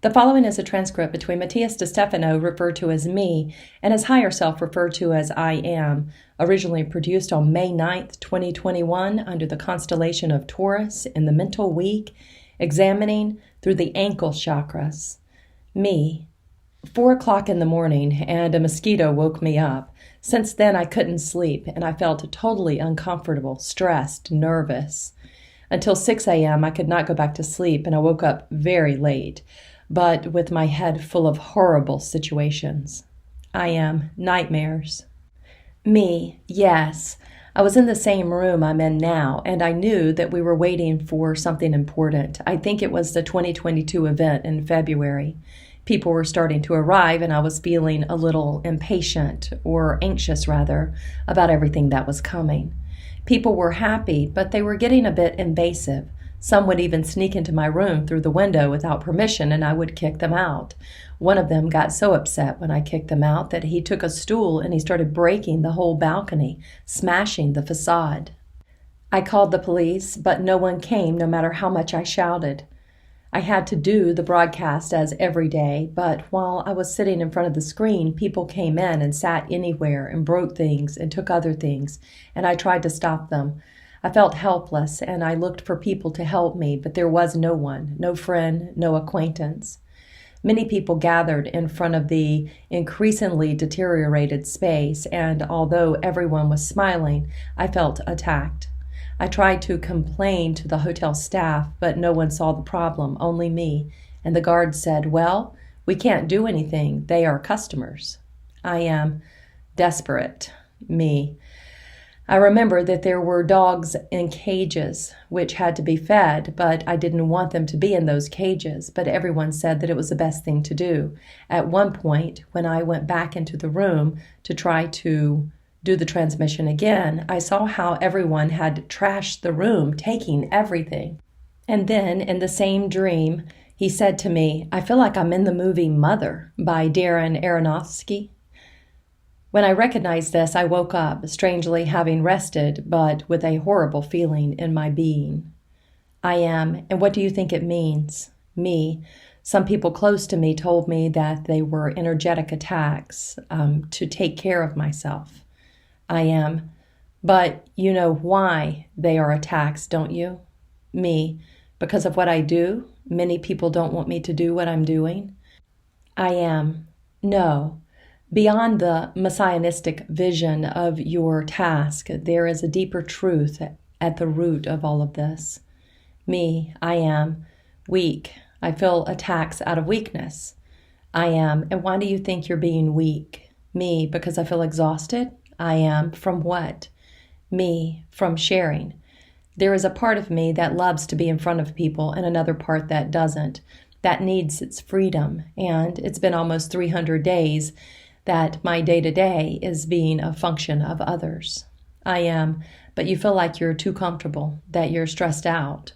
The following is a transcript between Matías De Stefano, referred to as me, and his higher self, referred to as I am, originally produced on May 9th, 2021, under the constellation of Taurus in the mental week, examining through the ankle chakras. Me. 4 o'clock in the morning, and a mosquito woke me up. Since then, I couldn't sleep, and I felt totally uncomfortable, stressed, nervous. Until 6 a.m., I could not go back to sleep, and I woke up very late, but with my head full of horrible situations. I am nightmares. Me, yes. I was in the same room I'm in now, and I knew that we were waiting for something important. I think it was the 2022 event in February. People were starting to arrive, and I was feeling a little impatient, or anxious rather, about everything that was coming. People were happy, but they were getting a bit invasive. Some would even sneak into my room through the window without permission, and I would kick them out. One of them got so upset when I kicked them out that he took a stool and he started breaking the whole balcony, smashing the facade. I called the police, but no one came, no matter how much I shouted. I had to do the broadcast as every day, but while I was sitting in front of the screen, people came in and sat anywhere and broke things and took other things, and I tried to stop them. I felt helpless, and I looked for people to help me, but there was no one, no friend, no acquaintance. Many people gathered in front of the increasingly deteriorated space, and although everyone was smiling, I felt attacked. I tried to complain to the hotel staff, but no one saw the problem, only me, and the guard said, "Well, we can't do anything. They are customers." I am desperate. Me. I remember that there were dogs in cages which had to be fed, but I didn't want them to be in those cages, but everyone said that it was the best thing to do. At one point, when I went back into the room to try to do the transmission again, I saw how everyone had trashed the room, taking everything. And then, in the same dream, he said to me, "I feel like I'm in the movie Mother by Darren Aronofsky." When I recognized this, I woke up, strangely having rested, but with a horrible feeling in my being. I am, and what do you think it means? Me. Some people close to me told me that they were energetic attacks, to take care of myself. I am, but you know why they are attacks, don't you? Me. Because of what I do? Many people don't want me to do what I'm doing. I am. No. Beyond the messianistic vision of your task, there is a deeper truth at the root of all of this. Me, I am weak. I feel attacks out of weakness. I am. And why do you think you're being weak? Me, because I feel exhausted? I am. From what? Me, from sharing. There is a part of me that loves to be in front of people and another part that doesn't, that needs its freedom. And it's been almost 300 days that my day-to-day is being a function of others. I am, but you feel like you're too comfortable, that you're stressed out.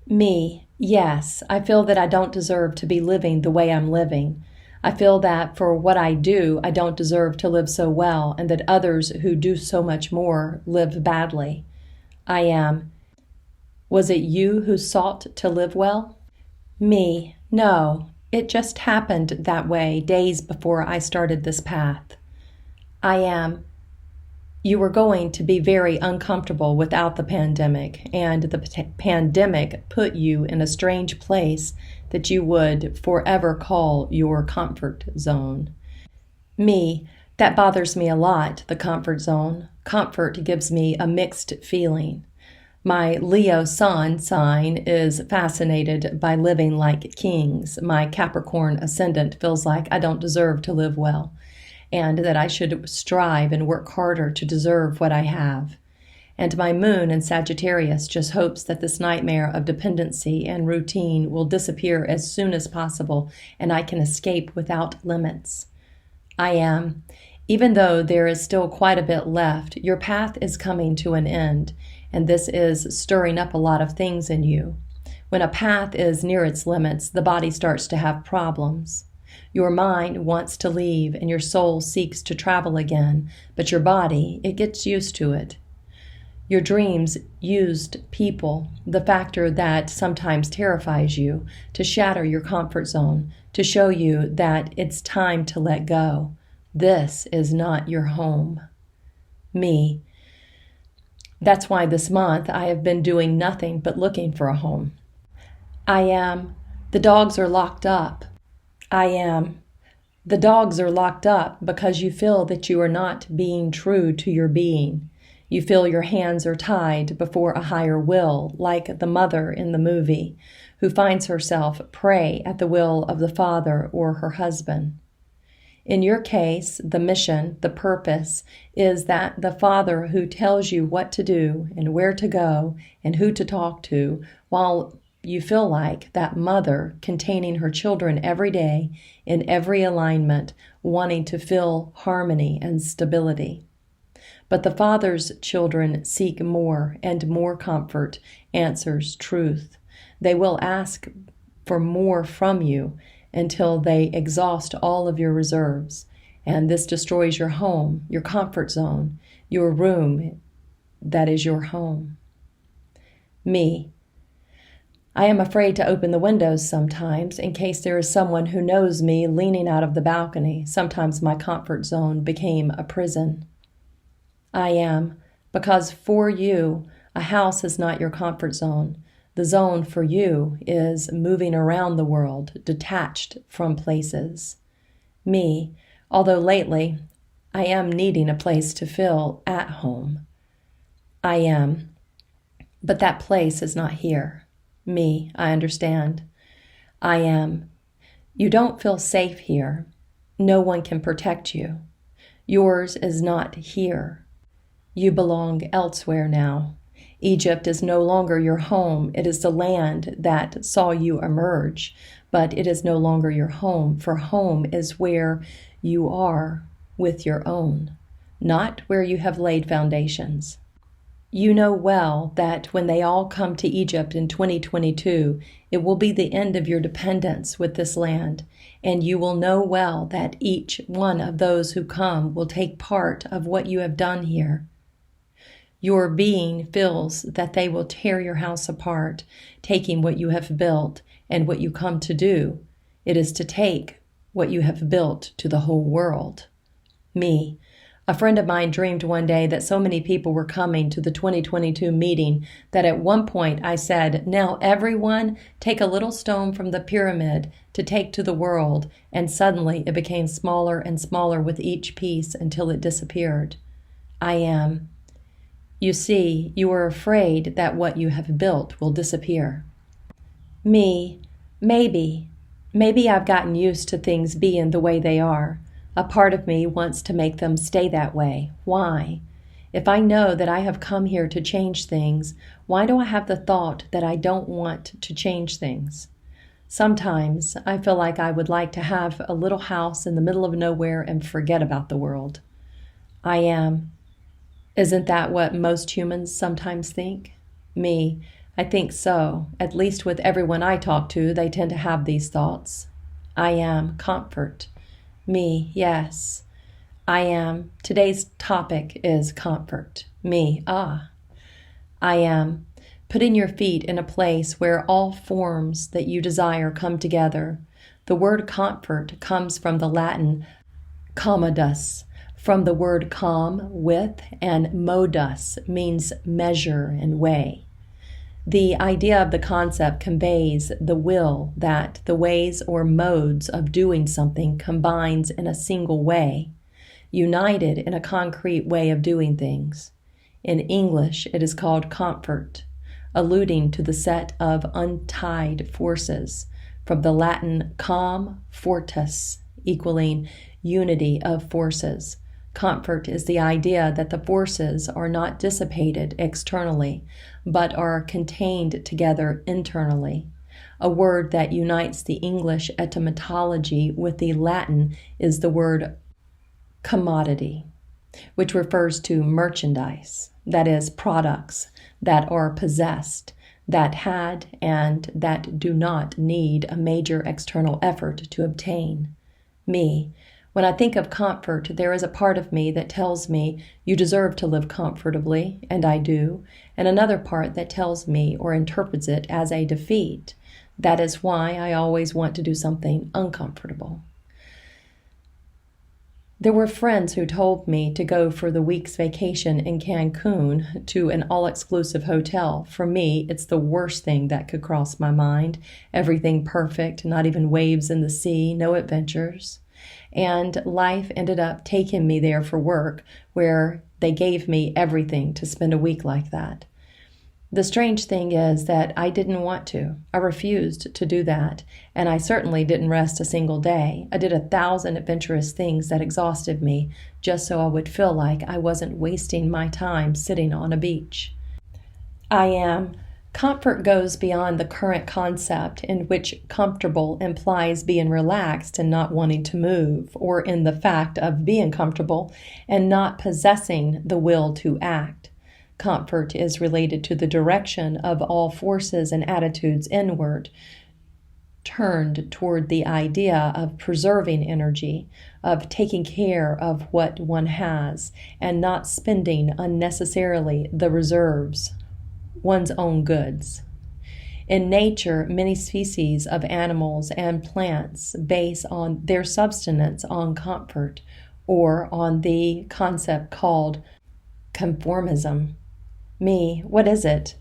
Me, yes, I feel that I don't deserve to be living the way I'm living. I feel that for what I do, I don't deserve to live so well, and that others who do so much more live badly. I am. Was it you who sought to live well? Me, no. It just happened that way days before I started this path. I am. You were going to be very uncomfortable without the pandemic, and the pandemic put you in a strange place that you would forever call your comfort zone. Me, that bothers me a lot, the comfort zone. Comfort gives me a mixed feeling. My Leo sun sign is fascinated by living like kings. My Capricorn ascendant feels like I don't deserve to live well, and that I should strive and work harder to deserve what I have. And my moon in Sagittarius just hopes that this nightmare of dependency and routine will disappear as soon as possible, and I can escape without limits. I am. Even though there is still quite a bit left, your path is coming to an end, and this is stirring up a lot of things in you. When a path is near its limits, the body starts to have problems. Your mind wants to leave, and your soul seeks to travel again, but your body, it gets used to it. Your dreams used people, the factor that sometimes terrifies you, to shatter your comfort zone, to show you that it's time to let go. This is not your home. Me. That's why this month I have been doing nothing but looking for a home. I am. The dogs are locked up. I am. The dogs are locked up because you feel that you are not being true to your being. You feel your hands are tied before a higher will, like the mother in the movie, who finds herself prey at the will of the father or her husband. In your case, the mission, the purpose, is that the father who tells you what to do and where to go and who to talk to, while you feel like that mother containing her children every day in every alignment, wanting to feel harmony and stability. But the Father's children seek more and more comfort, answers, truth. They will ask for more from you until they exhaust all of your reserves. And this destroys your home, your comfort zone, your room that is your home. Me. I am afraid to open the windows sometimes in case there is someone who knows me leaning out of the balcony. Sometimes my comfort zone became a prison. I am, because for you, a house is not your comfort zone. The zone for you is moving around the world, detached from places. Me, although lately I am needing a place to feel at home. I am, but that place is not here. Me, I understand. I am. You don't feel safe here. No one can protect you. Yours is not here. You belong elsewhere now. Egypt is no longer your home. It is the land that saw you emerge, but it is no longer your home, for home is where you are with your own, not where you have laid foundations. You know well that when they all come to Egypt in 2022, it will be the end of your dependence with this land, and you will know well that each one of those who come will take part of what you have done here. Your being feels that they will tear your house apart, taking what you have built and what you come to do. It is to take what you have built to the whole world. Me. A friend of mine dreamed one day that so many people were coming to the 2022 meeting that at one point I said, "Now everyone take a little stone from the pyramid to take to the world," and suddenly it became smaller and smaller with each piece until it disappeared. I am. You see, you are afraid that what you have built will disappear. Me, maybe I've gotten used to things being the way they are. A part of me wants to make them stay that way. Why? If I know that I have come here to change things, why do I have the thought that I don't want to change things? Sometimes I feel like I would like to have a little house in the middle of nowhere and forget about the world. I am. Isn't that what most humans sometimes think? Me, I think so. At least with everyone I talk to, they tend to have these thoughts. I am. Comfort. Me, yes. I am. Today's topic is comfort. Me, I am. Putting your feet in a place where all forms that you desire come together. The word comfort comes from the Latin commodus, from the word com, with, and modus means measure and weigh. The idea of the concept conveys the will that the ways or modes of doing something combines in a single way, united in a concrete way of doing things. In English, it is called comfort, alluding to the set of untied forces, from the Latin com fortis, equaling unity of forces. Comfort is the idea that the forces are not dissipated externally, but are contained together internally. A word that unites the English etymology with the Latin is the word commodity, which refers to merchandise, that is, products that are possessed, that had and that do not need a major external effort to obtain. Me. When I think of comfort, there is a part of me that tells me you deserve to live comfortably, and I do, and another part that tells me or interprets it as a defeat. That is why I always want to do something uncomfortable. There were friends who told me to go for the week's vacation in Cancun to an all-exclusive hotel. For me, it's the worst thing that could cross my mind. Everything perfect, not even waves in the sea, no adventures. And life ended up taking me there for work, where they gave me everything to spend a week like that. The strange thing is that I didn't want to. I refused to do that, and I certainly didn't rest a single day. I did 1,000 adventurous things that exhausted me, just so I would feel like I wasn't wasting my time sitting on a beach. Comfort goes beyond the current concept in which comfortable implies being relaxed and not wanting to move, or in the fact of being comfortable and not possessing the will to act. Comfort is related to the direction of all forces and attitudes inward, turned toward the idea of preserving energy, of taking care of what one has, and not spending unnecessarily the reserves, one's own goods. In nature, many species of animals and plants base on their subsistence on comfort, or on the concept called conformism. What is it?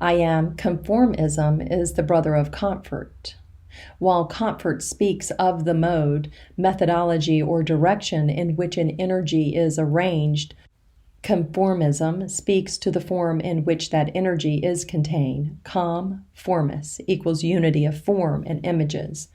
Conformism is the brother of comfort. While comfort speaks of the mode, methodology, or direction in which an energy is arranged, conformism speaks to the form in which that energy is contained. Formis equals unity of form and images.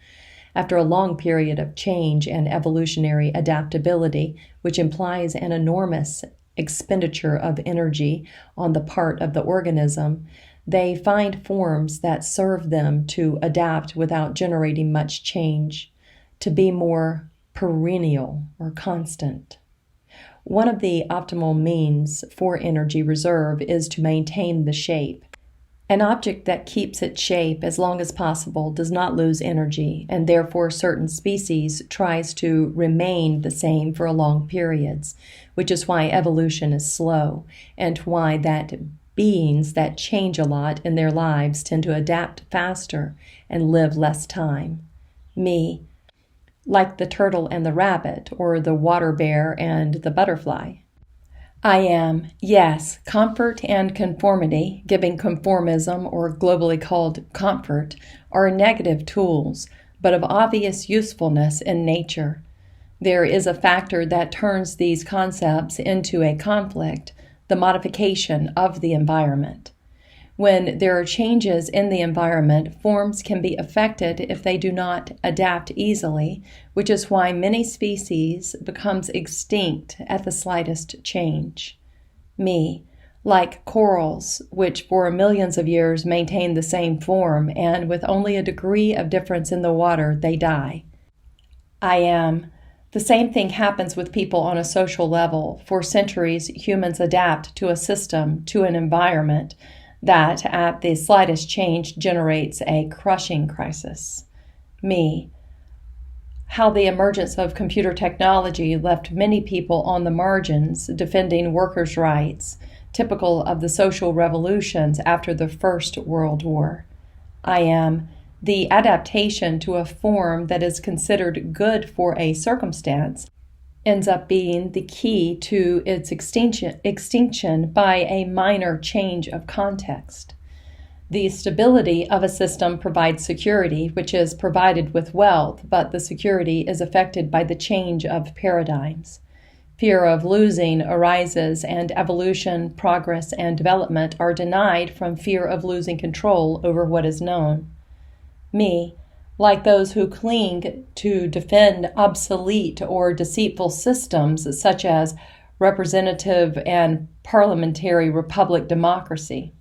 After a long period of change and evolutionary adaptability, which implies an enormous expenditure of energy on the part of the organism, they find forms that serve them to adapt without generating much change, to be more perennial or constant. One of the optimal means for energy reserve is to maintain the shape. An object that keeps its shape as long as possible does not lose energy, and therefore certain species tries to remain the same for long periods, which is why evolution is slow, and why that beings that change a lot in their lives tend to adapt faster and live less time. Like the turtle and the rabbit, or the water bear and the butterfly. Comfort and conformity, giving conformism, or globally called comfort, are negative tools, but of obvious usefulness in nature. There is a factor that turns these concepts into a conflict, the modification of the environment. When there are changes in the environment, forms can be affected if they do not adapt easily, which is why many species becomes extinct at the slightest change. Like corals, which for millions of years maintain the same form, and with only a degree of difference in the water, they die. The same thing happens with people on a social level. For centuries, humans adapt to a system, to an environment, that at the slightest change generates a crushing crisis. How the emergence of computer technology left many people on the margins defending workers' rights, typical of the social revolutions after the First World War. The adaptation to a form that is considered good for a circumstance ends up being the key to its extinction by a minor change of context. The stability of a system provides security, which is provided with wealth, but the security is affected by the change of paradigms. Fear of losing arises, and evolution, progress, and development are denied from fear of losing control over what is known. Like those who cling to defend obsolete or deceitful systems such as representative and parliamentary republic democracy.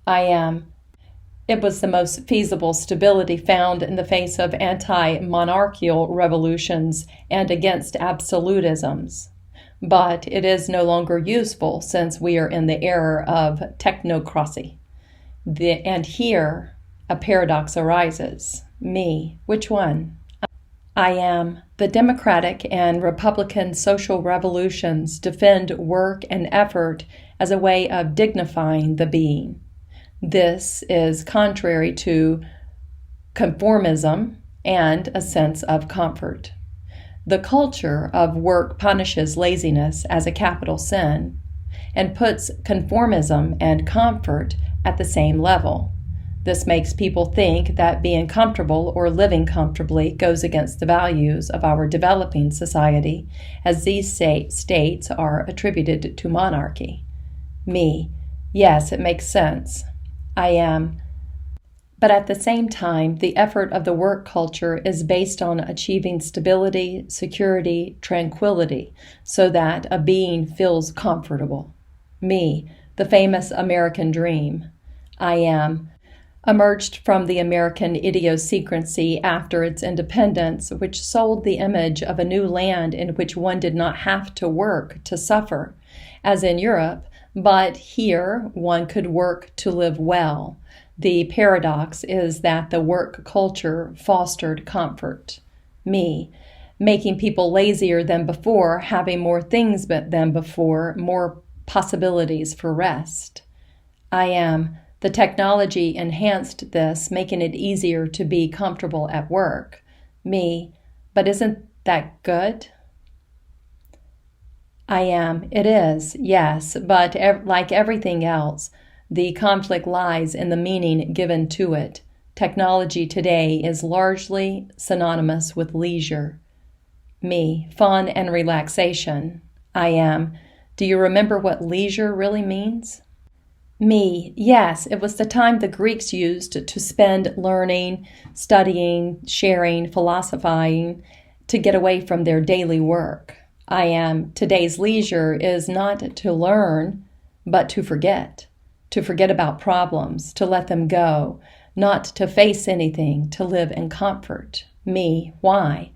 It was the most feasible stability found in the face of anti-monarchical revolutions and against absolutisms. But it is no longer useful since we are in the era of technocracy. And here a paradox arises. Which one? I am. The Democratic and Republican social revolutions defend work and effort as a way of dignifying the being. This is contrary to conformism and a sense of comfort. The culture of work punishes laziness as a capital sin and puts conformism and comfort at the same level. This makes people think that being comfortable or living comfortably goes against the values of our developing society, as these states are attributed to monarchy. Me. Yes, it makes sense. I am. But at the same time, the effort of the work culture is based on achieving stability, security, tranquility, so that a being feels comfortable. Me, the famous American dream. I am. Emerged from the American idiosyncrasy after its independence, which sold the image of a new land in which one did not have to work to suffer, as in Europe, but here one could work to live well. The paradox is that the work culture fostered comfort. Me, making people lazier than before, having more things than before, more possibilities for rest. I am. The technology enhanced this, making it easier to be comfortable at work. Me, but isn't that good? I am. It is, yes, but like everything else, the conflict lies in the meaning given to it. Technology today is largely synonymous with leisure. Me, fun and relaxation. I am. Do you remember what leisure really means? Me, yes, it was the time the Greeks used to spend learning, studying, sharing, philosophizing, to get away from their daily work. I am. Today's leisure is not to learn, but to forget about problems, to let them go, not to face anything, to live in comfort. Me, why?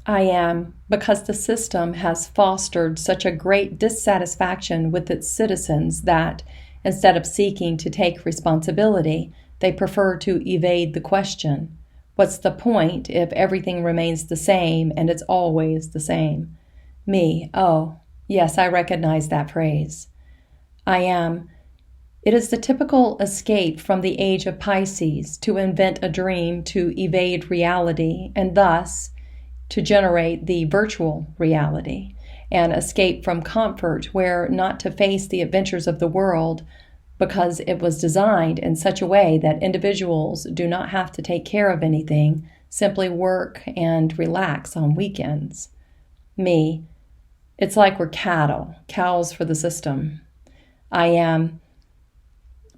I am, because the system has fostered such a great dissatisfaction with its citizens that, instead of seeking to take responsibility, they prefer to evade the question. What's the point if everything remains the same and it's always the same? Me, oh, yes, I recognize that phrase. I am. It is the typical escape from the age of Pisces to invent a dream to evade reality and thus to generate the virtual reality, and escape from comfort where not to face the adventures of the world because it was designed in such a way that individuals do not have to take care of anything, simply work and relax on weekends. Me, it's like we're cattle, cows for the system. I am.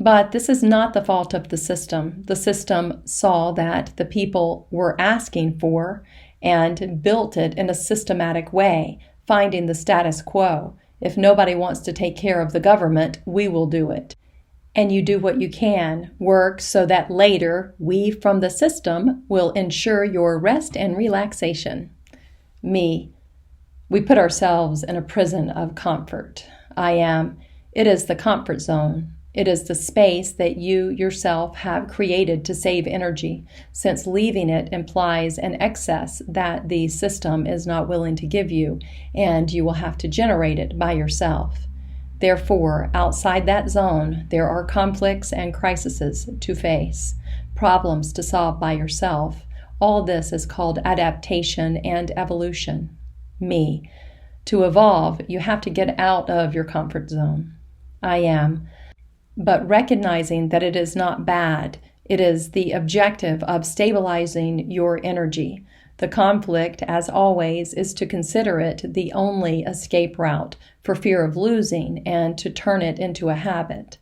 But this is not the fault of the system. The system saw that the people were asking for and built it in a systematic way, finding the status quo. If nobody wants to take care of the government, we will do it. And you do what you can, work so that later we from the system will ensure your rest and relaxation. Me, we put ourselves in a prison of comfort. I am. It is the comfort zone. It is the space that you yourself have created to save energy, since leaving it implies an excess that the system is not willing to give you, and you will have to generate it by yourself. Therefore, outside that zone, there are conflicts and crises to face, problems to solve by yourself. All this is called adaptation and evolution. Me. To evolve, you have to get out of your comfort zone. I am. But recognizing that it is not bad, it is the objective of stabilizing your energy. The conflict, as always, is to consider it the only escape route for fear of losing and to turn it into a habit.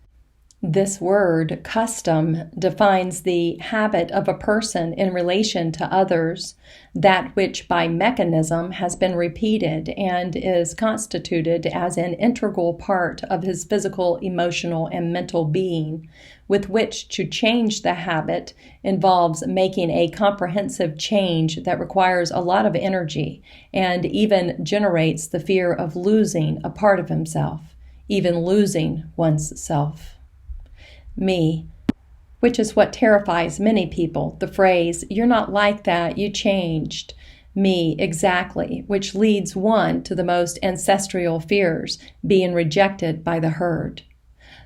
This word, custom, defines the habit of a person in relation to others, that which by mechanism has been repeated and is constituted as an integral part of his physical, emotional, and mental being, with which to change the habit involves making a comprehensive change that requires a lot of energy and even generates the fear of losing a part of himself, even losing one's self. Me, which is what terrifies many people, the phrase, "You're not like that, you changed." Me, exactly, which leads one to the most ancestral fears, being rejected by the herd.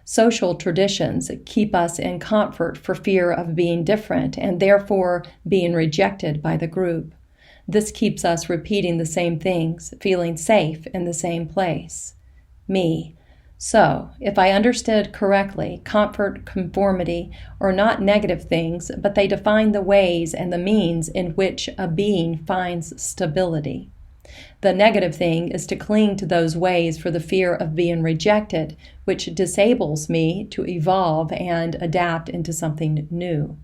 Social traditions keep us in comfort for fear of being different and therefore being rejected by the group. This keeps us repeating the same things, feeling safe in the same place. Me. So, if I understood correctly, comfort, conformity are not negative things, but they define the ways and the means in which a being finds stability. The negative thing is to cling to those ways for the fear of being rejected, which disables me to evolve and adapt into something new.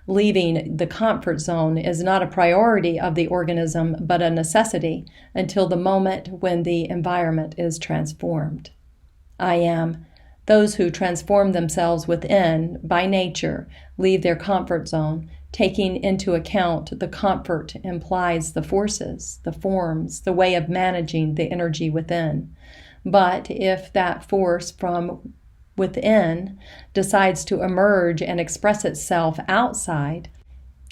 Leaving the comfort zone is not a priority of the organism, but a necessity until the moment when the environment is transformed. I am. Those who transform themselves within, by nature, leave their comfort zone, taking into account the comfort implies the forces, the forms, the way of managing the energy within. But if that force from within decides to emerge and express itself outside,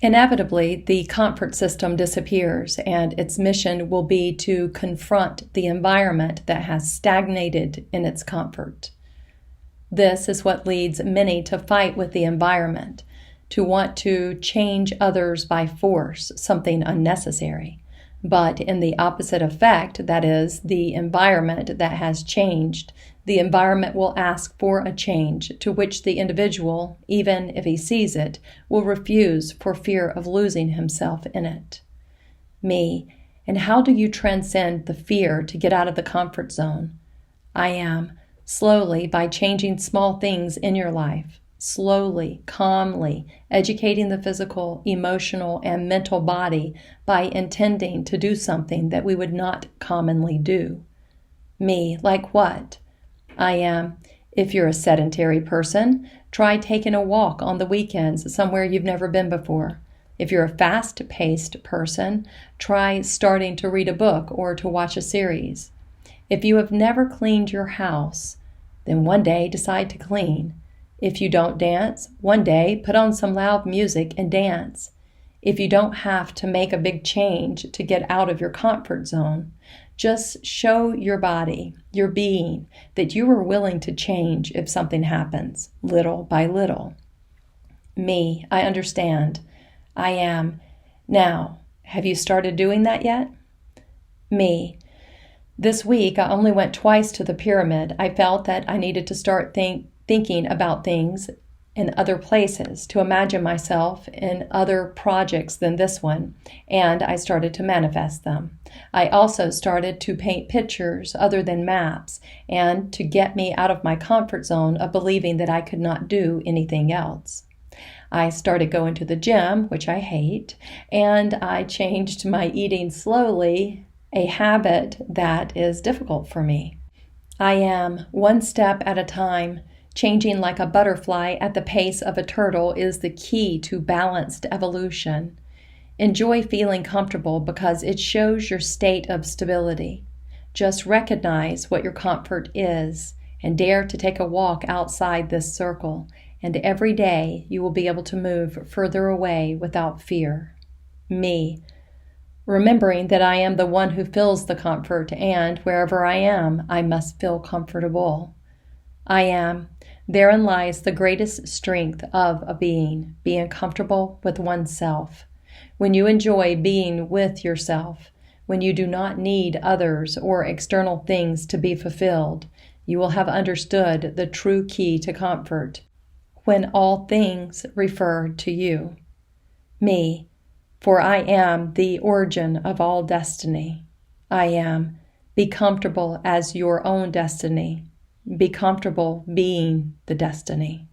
inevitably the comfort system disappears and its mission will be to confront the environment that has stagnated in its comfort. This is what leads many to fight with the environment, to want to change others by force, something unnecessary. But in the opposite effect, that is, the environment that has changed, the environment will ask for a change to which the individual, even if he sees it, will refuse for fear of losing himself in it. Me. And how do you transcend the fear to get out of the comfort zone? I am. Slowly, by changing small things in your life. Slowly, calmly, educating the physical, emotional, and mental body by intending to do something that we would not commonly do. Me, like what? I am. If you're a sedentary person, try taking a walk on the weekends somewhere you've never been before. If you're a fast-paced person, try starting to read a book or to watch a series. If you have never cleaned your house, then one day decide to clean. If you don't dance, one day put on some loud music and dance. If you don't have to make a big change to get out of your comfort zone, just show your body, your being, that you are willing to change if something happens, little by little. Me, I understand. I am. Now, have you started doing that yet? Me. This week, I only went twice to the pyramid. I felt that I needed to start thinking about things in other places, to imagine myself in other projects than this one, and I started to manifest them. I also started to paint pictures other than maps, and to get me out of my comfort zone of believing that I could not do anything else. I started going to the gym, which I hate, and I changed my eating slowly, a habit that is difficult for me. I am, one step at a time. Changing like a butterfly at the pace of a turtle is the key to balanced evolution. Enjoy feeling comfortable because it shows your state of stability. Just recognize what your comfort is and dare to take a walk outside this circle, and every day you will be able to move further away without fear. Me. Remembering that I am the one who feels the comfort, and wherever I am, I must feel comfortable. I am. Therein lies the greatest strength of a being comfortable with oneself. When you enjoy being with yourself, when you do not need others or external things to be fulfilled, you will have understood the true key to comfort, when all things refer to you. Me, for I am the origin of all destiny. I am. Be comfortable as your own destiny. Be comfortable being the destiny.